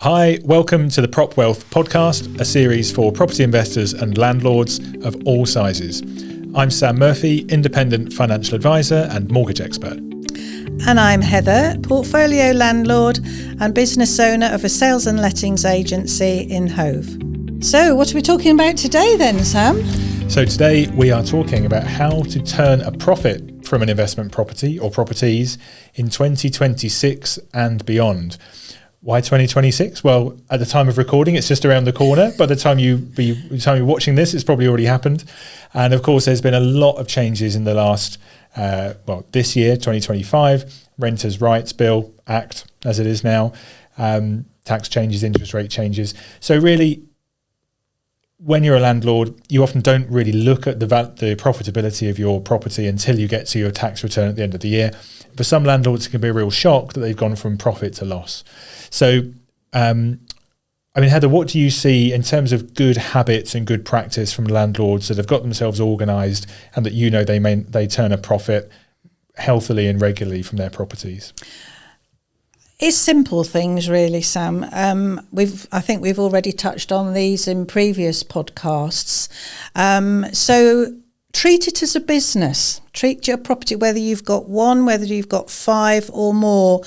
Hi, welcome to the PropWealth podcast, a series for property investors and landlords of all sizes. I'm Sam Murphy, independent financial advisor and mortgage expert. And I'm Heather, portfolio landlord and business owner of a sales and lettings agency in Hove. So what are we talking about today then, Sam? So today we are talking about how to turn a profit from an investment property or properties in 2026 and beyond. Why 2026? Well, at the time of recording, it's just around the corner. By the time you're watching this, it's probably already happened. And of course, there's been a lot of changes in the last, this year, 2025, Renters' Rights Bill, Act, as it is now, tax changes, interest rate changes. So really, when you're a landlord, you often don't really look at the profitability of your property until you get to your tax return at the end of the year. For some landlords, it can be a real shock that they've gone from profit to loss. So, Heather, what do you see in terms of good habits and good practice from landlords that have got themselves organised and that they turn a profit healthily and regularly from their properties? It's simple things, really, Sam. I think we've already touched on these in previous podcasts. So treat it as a business. Treat your property, whether you've got one, whether you've got five or more.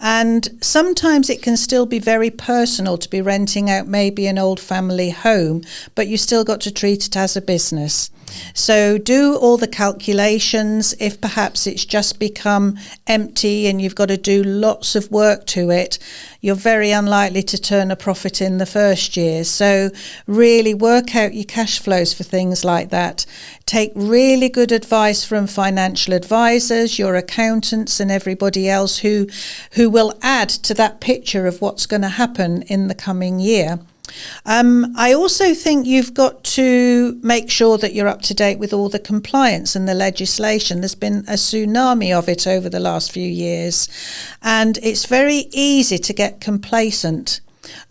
And sometimes it can still be very personal to be renting out maybe an old family home, but you still got to treat it as a business. So do all the calculations. If perhaps it's just become empty and you've got to do lots of work to it, you're very unlikely to turn a profit in the first year. So really work out your cash flows for things like that. Take really good advice from financial advisors, your accountants and everybody else who will add to that picture of what's going to happen in the coming year. I also think you've got to make sure that you're up to date with all the compliance and the legislation. There's been a tsunami of it over the last few years, and it's very easy to get complacent.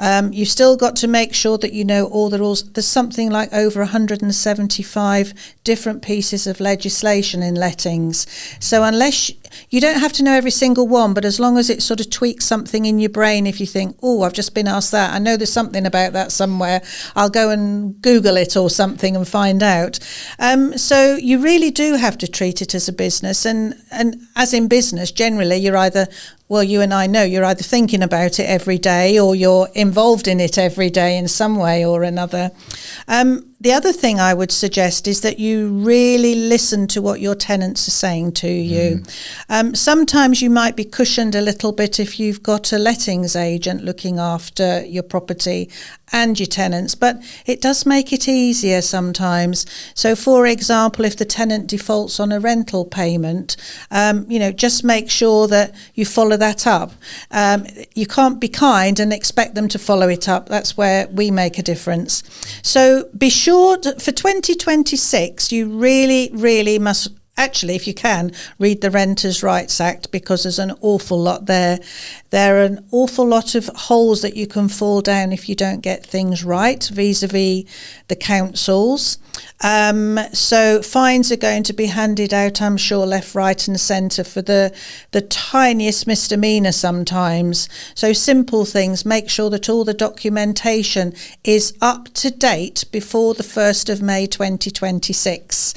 You've still got to make sure that you know all the rules. There's something like over 175 different pieces of legislation in lettings. So unless you don't have to know every single one, but as long as it sort of tweaks something in your brain, if you think, oh, I've just been asked that, I know there's something about that somewhere, I'll go and Google it or something and find out. So you really do have to treat it as a business. And as in business, generally, you're either, well, you and I know you're either thinking about it every day or you're involved in it every day in some way or another. The other thing I would suggest is that you really listen to what your tenants are saying to you. Sometimes you might be cushioned a little bit if you've got a lettings agent looking after your property and your tenants, but it does make it easier sometimes. So, for example, if the tenant defaults on a rental payment, just make sure that you follow that up. You can't be kind and expect them to follow it up. That's where we make a difference. So be sure for 2026, you really, really must. Actually, if you can, read the Renters' Rights Act, because there's an awful lot there. There are an awful lot of holes that you can fall down if you don't get things right vis-a-vis the councils. So fines are going to be handed out, I'm sure, left, right and centre for the tiniest misdemeanour sometimes. So simple things, make sure that all the documentation is up to date before the 1st of May 2026.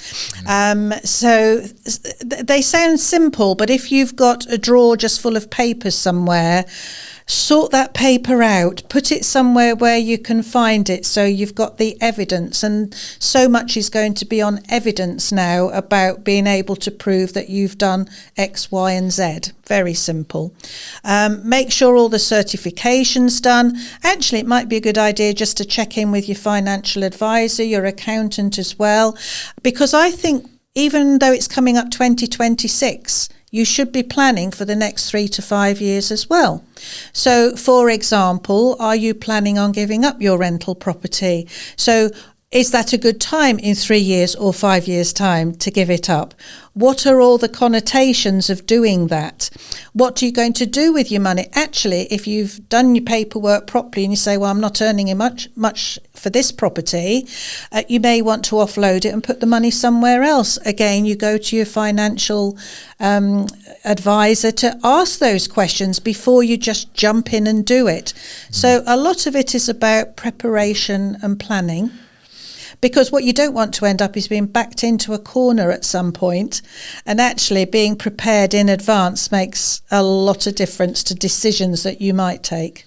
So they sound simple, but if you've got a drawer just full of papers somewhere, sort that paper out, put it somewhere where you can find it so you've got the evidence. And so much is going to be on evidence now about being able to prove that you've done X, Y and Z. Very simple. Make sure all the certification's done. Actually, it might be a good idea just to check in with your financial advisor, your accountant as well, because I think even though it's coming up 2026, you should be planning for the next 3 to 5 years as well. So, for example, are you planning on giving up your rental property? So is that a good time in 3 years or 5 years' time to give it up? What are all the connotations of doing that? What are you going to do with your money? Actually, if you've done your paperwork properly and you say, well, I'm not earning much for this property, you may want to offload it and put the money somewhere else. Again, you go to your financial advisor to ask those questions before you just jump in and do it. So a lot of it is about preparation and planning. Because what you don't want to end up is being backed into a corner at some point, and actually being prepared in advance makes a lot of difference to decisions that you might take.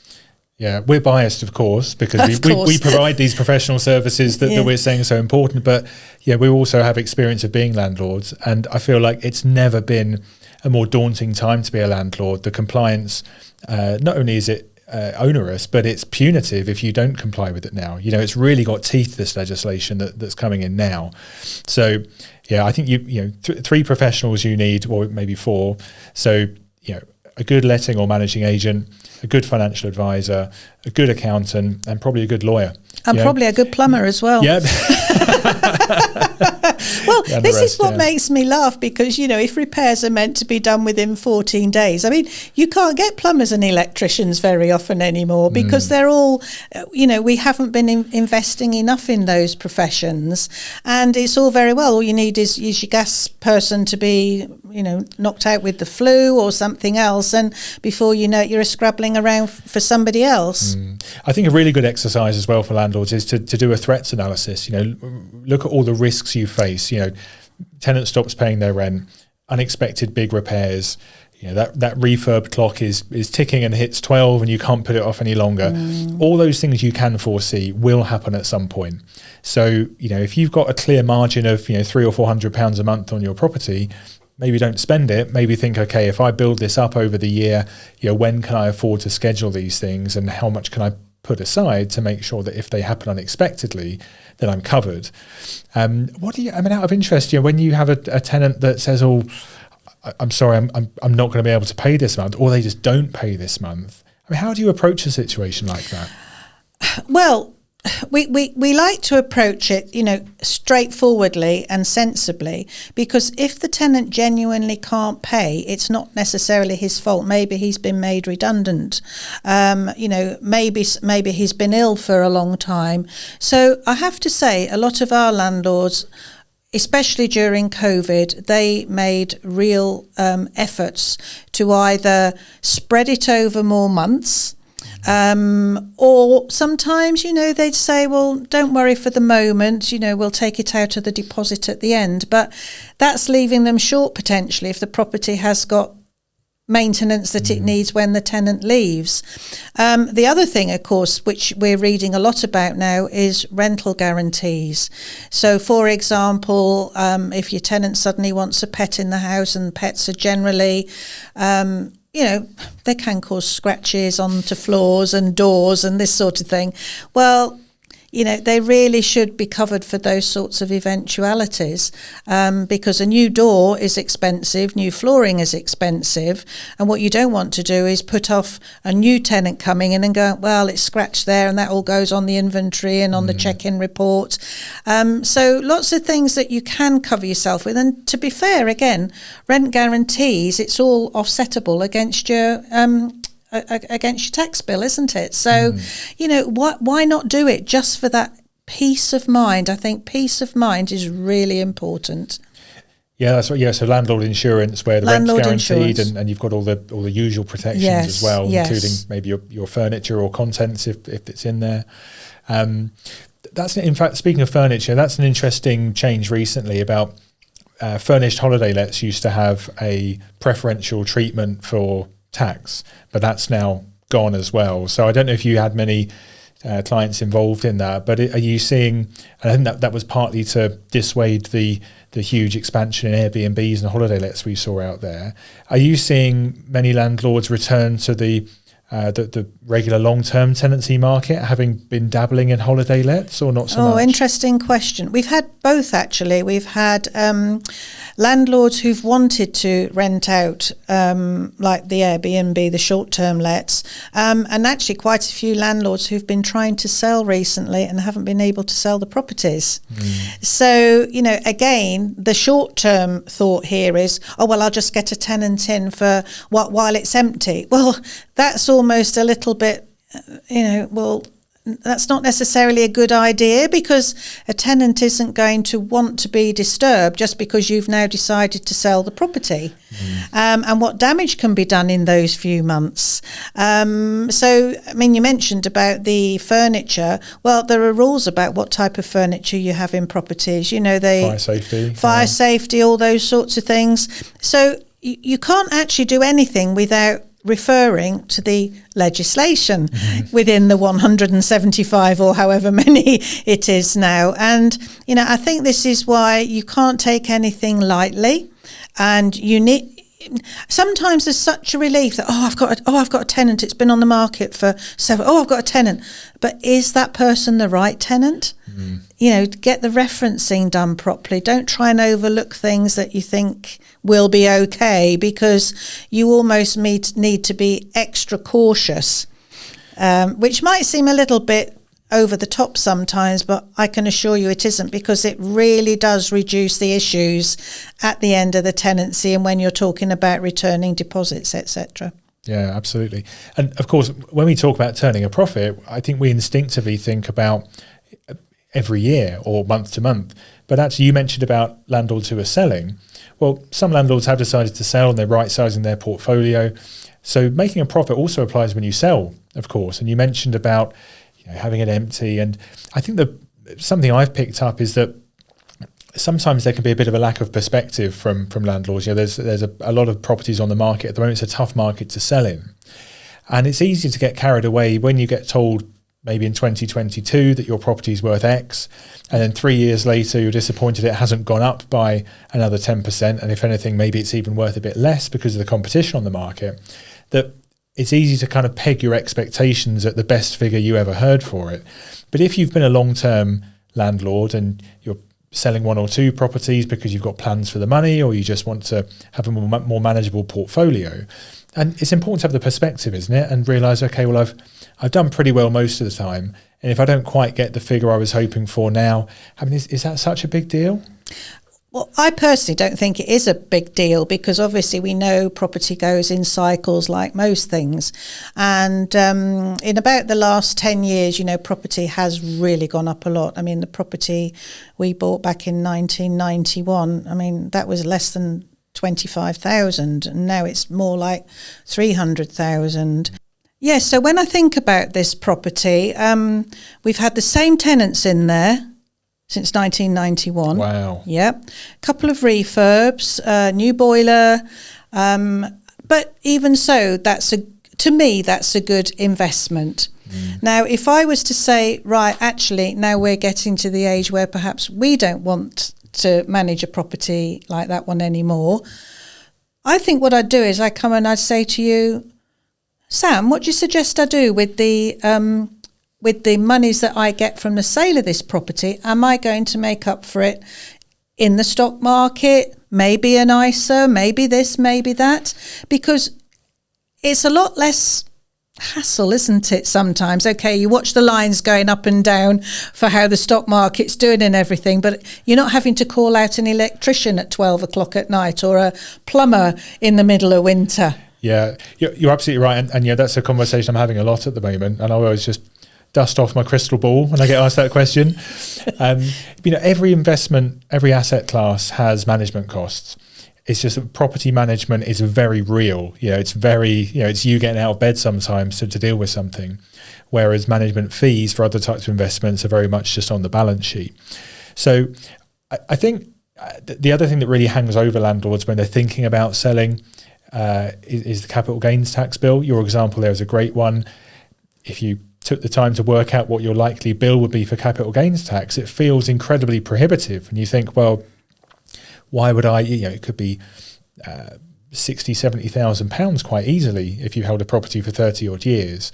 Yeah, we're biased, of course, because we provide these professional services that we're saying are so important. But yeah, we also have experience of being landlords, and I feel like it's never been a more daunting time to be a landlord. The compliance, not only is it onerous, but it's punitive if you don't comply with it now. You know, it's really got teeth, this legislation that's coming in now. So yeah, I think you know 3 professionals you need, or maybe 4. So you know, a good letting or managing agent, a good financial advisor, a good accountant, and probably a good lawyer. And probably a good plumber as well. Yeah. Well, this is what makes me laugh, because, you know, if repairs are meant to be done within 14 days, I mean, you can't get plumbers and electricians very often anymore, because they're all, you know, we haven't been investing enough in those professions. And it's all very well. All you need is your gas person to be, you know, knocked out with the flu or something else. And before you know it, you're scrabbling around for somebody else. I think a really good exercise as well for landlords is to do a threats analysis. You know, look at all the risks you face. You know, tenant stops paying their rent, unexpected big repairs. You know, that refurb clock is ticking and hits 12 and you can't put it off any longer. All those things you can foresee will happen at some point. So, you know, if you've got a clear margin of, you know, £300 or £400 a month on your property, maybe don't spend it. Maybe think, okay, if I build this up over the year, you know, when can I afford to schedule these things, and how much can I put aside to make sure that if they happen unexpectedly, then I'm covered. What do you? I mean, out of interest, you know, when you have a tenant that says, "Oh, I'm sorry, I'm not going to be able to pay this month," or they just don't pay this month. I mean, how do you approach a situation like that? Well, we like to approach it, you know, straightforwardly and sensibly, because if the tenant genuinely can't pay, it's not necessarily his fault. Maybe he's been made redundant. You know, maybe he's been ill for a long time. So I have to say, a lot of our landlords, especially during COVID, they made real efforts to either spread it over more months, or sometimes, you know, they'd say, well, don't worry for the moment, you know, we'll take it out of the deposit at the end. But that's leaving them short potentially if the property has got maintenance that it needs when the tenant leaves. The other thing, of course, which we're reading a lot about now, is rental guarantees. So, for example, if your tenant suddenly wants a pet in the house, and pets are generally you know, they can cause scratches onto floors and doors and this sort of thing. Well, you know, they really should be covered for those sorts of eventualities, because a new door is expensive, new flooring is expensive, and what you don't want to do is put off a new tenant coming in and go, well, it's scratched there, and that all goes on the inventory and on the check-in report. So lots of things that you can cover yourself with. And to be fair, again, rent guarantees, it's all offsettable against your tax bill, isn't it? So, you know, why not do it just for that peace of mind? I think peace of mind is really important. Yeah, that's right. Yeah, so landlord insurance, where the Landlord rent's guaranteed, insurance. and you've got all the usual protections as well, including maybe your furniture or contents if it's in there. That's, in fact, speaking of furniture, that's an interesting change recently about furnished holiday lets used to have a preferential treatment for tax, but that's now gone as well. So I don't know if you had many clients involved in that, but are you seeing, and I think that was partly to dissuade the huge expansion in Airbnbs and holiday lets we saw out there. Are you seeing many landlords return to the the regular long-term tenancy market, having been dabbling in holiday lets, or not so much? Oh, interesting question. We've had both, actually. We've had landlords who've wanted to rent out, like the Airbnb, the short-term lets, and actually quite a few landlords who've been trying to sell recently and haven't been able to sell the properties. So, again, the short-term thought here is, oh, well, I'll just get a tenant in for while it's empty. Well, that's almost a little bit, that's not necessarily a good idea, because a tenant isn't going to want to be disturbed just because you've now decided to sell the property, and what damage can be done in those few months. So, you mentioned about the furniture. Well, there are rules about what type of furniture you have in properties. Fire safety, all those sorts of things. So you can't actually do anything without referring to the legislation within the 175 or however many it is now. And, I think this is why you can't take anything lightly, and you need... Sometimes there's such a relief that, I've got a tenant, it's been on the market for I've got a tenant. But is that person the right tenant? Get the referencing done properly. Don't try and overlook things that you think will be okay, because you almost need to be extra cautious, which might seem a little bit over the top sometimes, but I can assure you it isn't, because it really does reduce the issues at the end of the tenancy and when you're talking about returning deposits, etc. Yeah, absolutely. And of course, when we talk about turning a profit, I think we instinctively think about every year or month to month. But actually, you mentioned about landlords who are selling. Well, some landlords have decided to sell and they're right-sizing their portfolio. So making a profit also applies when you sell, of course. And you mentioned about having it empty. And I think that something I've picked up is that sometimes there can be a bit of a lack of perspective from landlords. There's a lot of properties on the market at the moment. It's a tough market to sell in. And it's easy to get carried away when you get told maybe in 2022 that your property is worth X, and then 3 years later you're disappointed it hasn't gone up by another 10%, and if anything, maybe it's even worth a bit less because of the competition on the market. That it's easy to kind of peg your expectations at the best figure you ever heard for it. But if you've been a long-term landlord and you're selling one or two properties because you've got plans for the money, or you just want to have a more manageable portfolio, and it's important to have the perspective, isn't it? And realise, okay, well, I've done pretty well most of the time, and if I don't quite get the figure I was hoping for now, is that such a big deal? Well, I personally don't think it is a big deal, because obviously we know property goes in cycles like most things. And in about the last 10 years, property has really gone up a lot. The property we bought back in 1991, that was less than 25,000, and now it's more like 300,000. Yeah, so when I think about this property, we've had the same tenants in there since 1991. Wow. Yeah. A couple of refurbs, new boiler. But even so, to me, that's a good investment. Now, if I was to say, right, actually, now we're getting to the age where perhaps we don't want to manage a property like that one anymore, I think what I'd do is I'd come and I'd say to you, Sam, what do you suggest I do with the monies that I get from the sale of this property? Am I going to make up for it in the stock market? Maybe an ISA, maybe this, maybe that? Because it's a lot less hassle, isn't it, sometimes? Okay, you watch the lines going up and down for how the stock market's doing and everything, but you're not having to call out an electrician at 12 o'clock at night or a plumber in the middle of winter. Yeah, you're absolutely right. And that's a conversation I'm having a lot at the moment. And I always just dust off my crystal ball when I get asked that question. Every investment, every asset class has management costs. It's just that property management is very real. It's it's you getting out of bed sometimes to deal with something. Whereas management fees for other types of investments are very much just on the balance sheet. So I think the other thing that really hangs over landlords when they're thinking about selling is the capital gains tax bill. Your example there is a great one. If you took the time to work out what your likely bill would be for capital gains tax, it feels incredibly prohibitive. And you think, well, why would I, it could be £60,000-70,000 quite easily if you held a property for 30 odd years.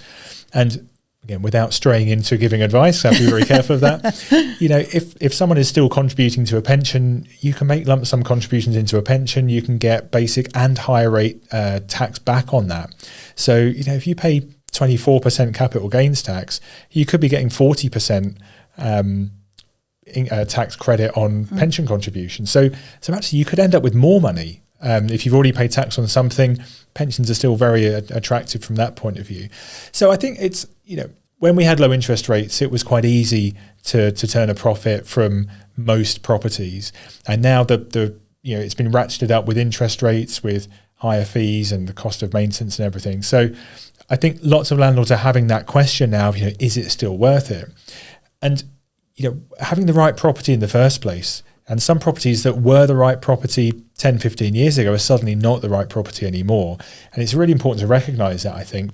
And again, without straying into giving advice, I have to be very careful of that. You know, if someone is still contributing to a pension, you can make lump sum contributions into a pension. You can get basic and higher rate tax back on that. So, you know, if you pay 24% capital gains tax, you could be getting 40% tax credit on pension contributions. So actually you could end up with more money. If you've already paid tax on something, pensions are still very attractive from that point of view. So I think it's, you know, when we had low interest rates, it was quite easy to turn a profit from most properties. And now the you know, it's been ratcheted up with interest rates, with higher fees and the cost of maintenance and everything. So I think lots of landlords are having that question now, you know, is it still worth it? And, you know, having the right property in the first place, and some properties that were the right property 10, 15 years ago are suddenly not the right property anymore. And it's really important to recognise that, I think.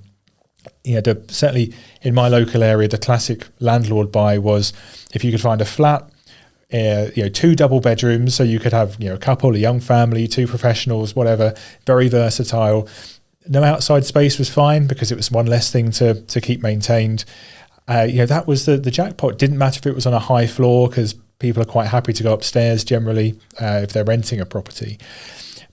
You know, certainly in my local area, the classic landlord buy was if you could find a flat, you know, 2 double bedrooms, so you could have, you know, a couple, a young family, 2 professionals, whatever, very versatile. No outside space was fine because it was one less thing to keep maintained. You know, that was the jackpot. It didn't matter if it was on a high floor because people are quite happy to go upstairs generally if they're renting a property.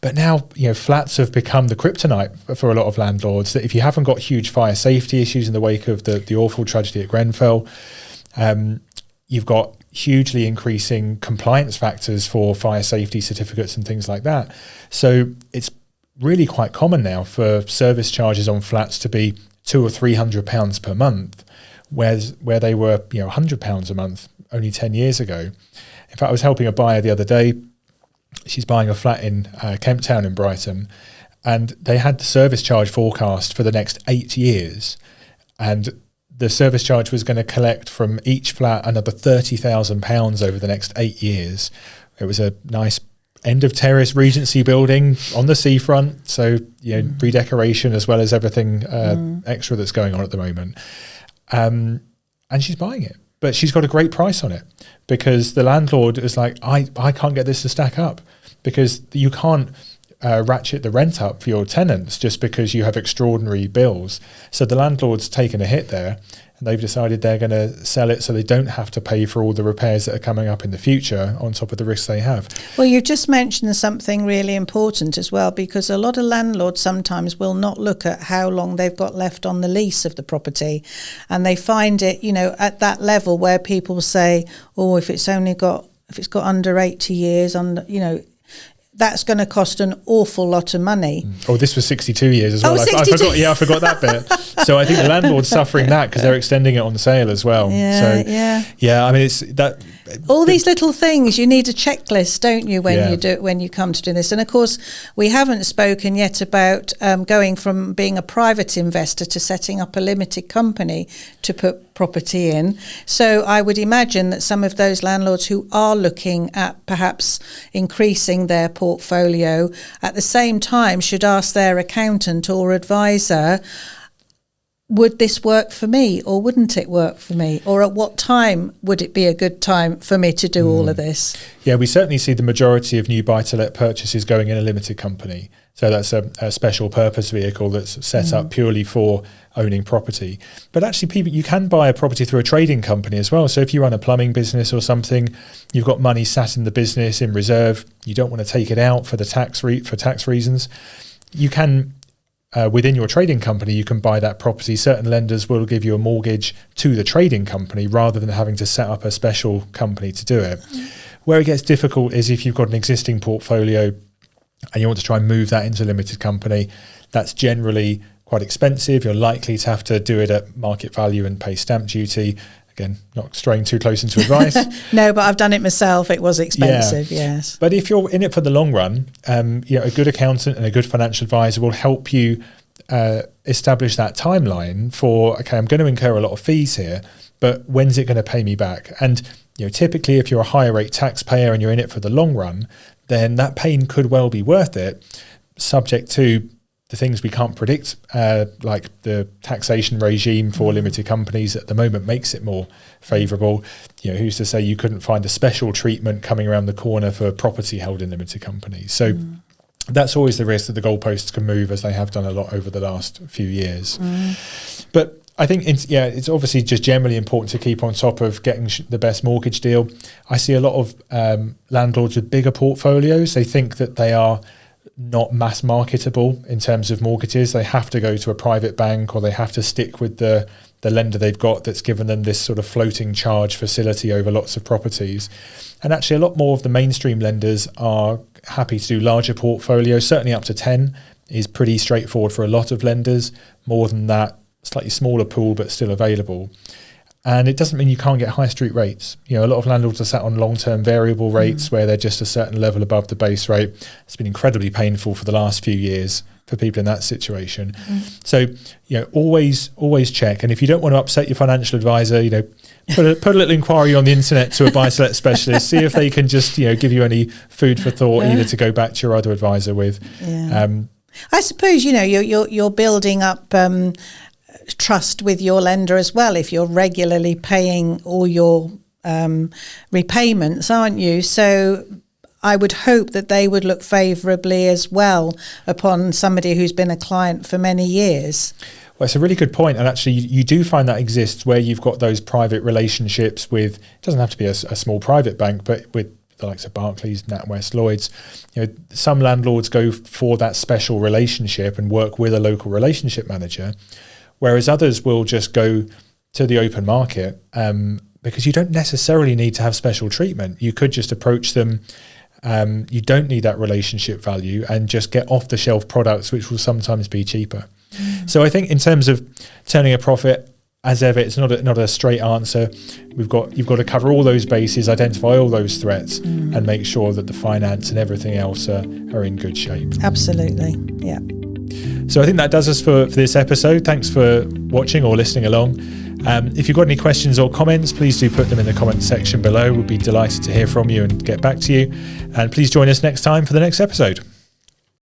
But now, you know, flats have become the kryptonite for a lot of landlords, that if you haven't got huge fire safety issues in the wake of the awful tragedy at Grenfell, you've got hugely increasing compliance factors for fire safety certificates and things like that. So it's really quite common now for service charges on flats to be £200 or £300 per month, where they were, you know, £100 a month only 10 years ago. In fact, I was helping a buyer the other day. She's buying a flat in Kemp Town in Brighton, and they had the service charge forecast for the next 8 years, and the service charge was going to collect from each flat another £30,000 over the next 8 years. It was a nice end of terrace Regency building on the seafront, so, you know, redecoration as well as everything extra that's going on at the moment. And she's buying it, but she's got a great price on it because the landlord is like, I can't get this to stack up, because you can't ratchet the rent up for your tenants just because you have extraordinary bills. So the landlord's taken a hit there, and they've decided they're going to sell it so they don't have to pay for all the repairs that are coming up in the future on top of the risks they have. Well, you've just mentioned something really important as well, because a lot of landlords sometimes will not look at how long they've got left on the lease of the property, and they find it, you know, at that level where people say, oh, if it's got under 80 years, you know, that's going to cost an awful lot of money. Oh, this was 62 years as well. Oh, I forgot that bit. So I think the landlord's suffering that because they're extending it on sale as well. Yeah. I mean, it's that. All these little things, you need a checklist, don't you, when you come to do this? And of course, we haven't spoken yet about going from being a private investor to setting up a limited company to put property in. So I would imagine that some of those landlords who are looking at perhaps increasing their portfolio at the same time should ask their accountant or advisor, would this work for me or wouldn't it work for me? Or at what time would it be a good time for me to do all of this? Yeah, we certainly see the majority of new buy-to-let purchases going in a limited company. So that's a special purpose vehicle that's set up purely for owning property. But actually, you can buy a property through a trading company as well. So if you run a plumbing business or something, you've got money sat in the business in reserve, you don't want to take it out for tax reasons, you can... within your trading company, you can buy that property. Certain lenders will give you a mortgage to the trading company rather than having to set up a special company to do it. Where it gets difficult is if you've got an existing portfolio and you want to try and move that into a limited company. That's generally quite expensive. You're likely to have to do it at market value and pay stamp duty. Again, not straying too close into advice. No, but I've done it myself. It was expensive, yes. But if you're in it for the long run, you know, a good accountant and a good financial advisor will help you establish that timeline for, okay, I'm going to incur a lot of fees here, but when's it going to pay me back? And, you know, typically if you're a higher rate taxpayer and you're in it for the long run, then that pain could well be worth it, subject to the things we can't predict, like the taxation regime for limited companies at the moment makes it more favourable. You know, who's to say you couldn't find a special treatment coming around the corner for property held in limited companies? So That's always the risk that the goalposts can move, as they have done a lot over the last few years. But I think it's obviously just generally important to keep on top of getting the best mortgage deal. I see a lot of landlords with bigger portfolios. They think that they are not mass marketable in terms of mortgages. They have to go to a private bank, or they have to stick with the lender they've got that's given them this sort of floating charge facility over lots of properties. And actually a lot more of the mainstream lenders are happy to do larger portfolios. Certainly up to 10 is pretty straightforward for a lot of lenders. More than that, slightly smaller pool, but still available. And it doesn't mean you can't get high street rates. A lot of landlords are sat on long-term variable rates where they're just a certain level above the base rate. It's been incredibly painful for the last few years for people in that situation. So, always check. And if you don't want to upset your financial advisor, put a little inquiry on the internet to a buy-to-let specialist. See if they can just, give you any food for thought, either to go back to your other advisor with. I suppose, you're building up trust with your lender as well if you're regularly paying all your repayments, aren't you? So I would hope that they would look favourably as well upon somebody who's been a client for many years. Well, it's a really good point. And actually, you do find that exists where you've got those private relationships with, it doesn't have to be a small private bank, but with the likes of Barclays, NatWest, Lloyds. Some landlords go for that special relationship and work with a local relationship manager, whereas others will just go to the open market because you don't necessarily need to have special treatment. You could just approach them. You don't need that relationship value and just get off-the-shelf products, which will sometimes be cheaper. So I think in terms of turning a profit, as ever, it's not a straight answer. You've got to cover all those bases, identify all those threats, and make sure that the finance and everything else are in good shape. Absolutely, yeah. So I think that does us for this episode. Thanks for watching or listening along. If you've got any questions or comments, please do put them in the comment section below. We'll be delighted to hear from you and get back to you. And please join us next time for the next episode.